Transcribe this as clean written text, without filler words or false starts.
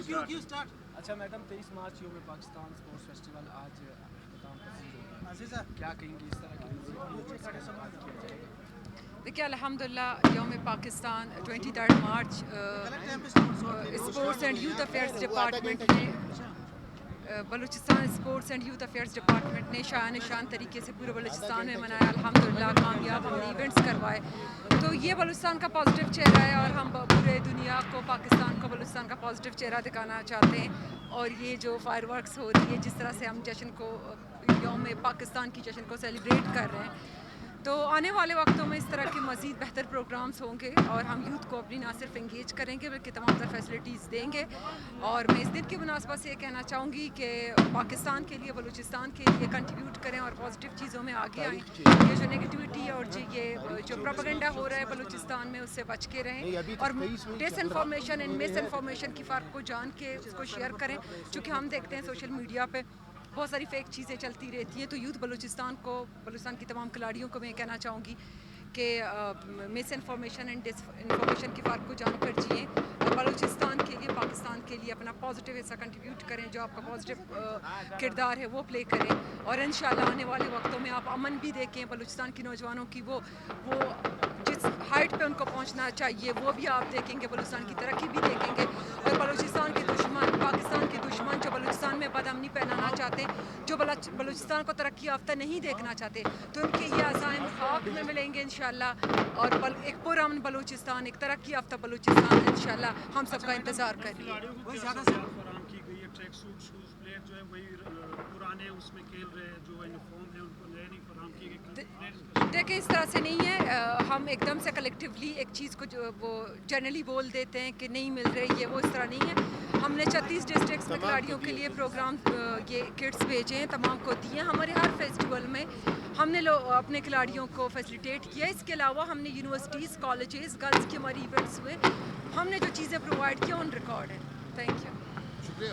اچھا میڈم 23 مارچ یوم Pakistan sports festival آج اختتام پذیر ہو گیا، کیا کہیں گے اس طرح کی مزید کیا جائے گا؟ دیکھیے الحمدللہ یوم Pakistan 23 March sports and youth affairs department نے Balochistan sports and youth affairs department نے شایان نشان طریقے سے پورے بلوچستان میں منایا. الحمدللہ کامیاب ہم نے ایونٹس کروائے. تو یہ بلوچستان کا پازیٹیو چہرہ ہے اور ہم پورے دنیا کو پاکستان کو بلوچستان کا پازیٹیو چہرہ دکھانا چاہتے ہیں. اور یہ جو فائر ورکس ہو رہی ہے, جس طرح سے ہم جشن کو یوم پاکستان کی جشن کو سیلیبریٹ کر رہے ہیں, تو آنے والے وقتوں میں اس طرح کے مزید بہتر پروگرامز ہوں گے اور ہم یوتھ کو اپنی نہ صرف انگیج کریں گے بلکہ تمام تر فیسلٹیز دیں گے. اور میں اس دن کی مناسبت سے یہ کہنا چاہوں گی کہ پاکستان کے لیے, بلوچستان کے لیے کنٹریبیوٹ کریں اور پازیٹیو چیزوں میں آگے آئیں. یہ جو نگیٹیوٹی اور یہ جو پروپیگنڈا ہو رہا ہے بلوچستان میں, اس سے بچ کے رہیں اور ڈس انفارمیشن اینڈ مس انفارمیشن کی فرق کو جان کے اس کو شیئر کریں. چونکہ ہم دیکھتے ہیں سوشل میڈیا پہ بہت ساری فیک چیزیں چلتی رہتی ہیں. تو یوتھ بلوچستان کی تمام کھلاڑیوں کو میں کہنا چاہوں گی کہ مس انفارمیشن اینڈ ڈس انفارمیشن کی فرق کو جان کر جئیں اور بلوچستان کے لیے, پاکستان کے لیے اپنا پازیٹیو حصہ کنٹریبیوٹ کریں. جو آپ کا پازیٹیو کردار ہے وہ پلے کریں اور انشاءاللہ آنے والے وقتوں میں آپ امن بھی دیکھیں. بلوچستان کی نوجوانوں کی وہ جس ہائٹ پہ ان کو پہنچنا چاہیے وہ بھی آپ دیکھیں گے. بلوچستان کی ترقی بھی دیکھیں گے. اور بلوچستان کے دشمن, پاکستان کے دشمن جو بلوچستان میں بدامنی پھیلانا چاہتے ہیں, جو بلوچستان کو ترقی یافتہ نہیں دیکھنا چاہتے, تو ان کے یہ عزائم خاک میں ملیں گے انشاءاللہ. اور ایک پرامن بلوچستان, ایک ترقی یافتہ بلوچستان انشاءاللہ ہم سب کا انتظار کریں. فراہم کی گئی ہے, ٹریک سوٹ شوز پلیئر جو ہے وہی پرانے اس میں کھیل رہے ہیں, جو یونیفارم ہے ان کو نئے نہیں فراہم کی گئی. دیکھیں اس طرح سے نہیں ہے, ہم ایک دم سے کلیکٹیولی ایک چیز کو جو وہ جنرلی بول دیتے ہیں کہ نہیں مل رہے, یہ وہ اس طرح نہیں ہے. ہم نے 36 ڈسٹرکٹس میں کھلاڑیوں کے لیے پروگرام یہ کٹس بھیجے ہیں, تمام کو دیے. ہمارے ہر فیسٹیول میں ہم نے اپنے کھلاڑیوں کو فیسیلیٹیٹ کیا. اس کے علاوہ ہم نے یونیورسٹیز, کالجز, گرلس کے ہمارے ایونٹس ہوئے, ہم نے جو چیزیں پرووائڈ کی آن ریکارڈ ہیں. Thank you. شکریہ.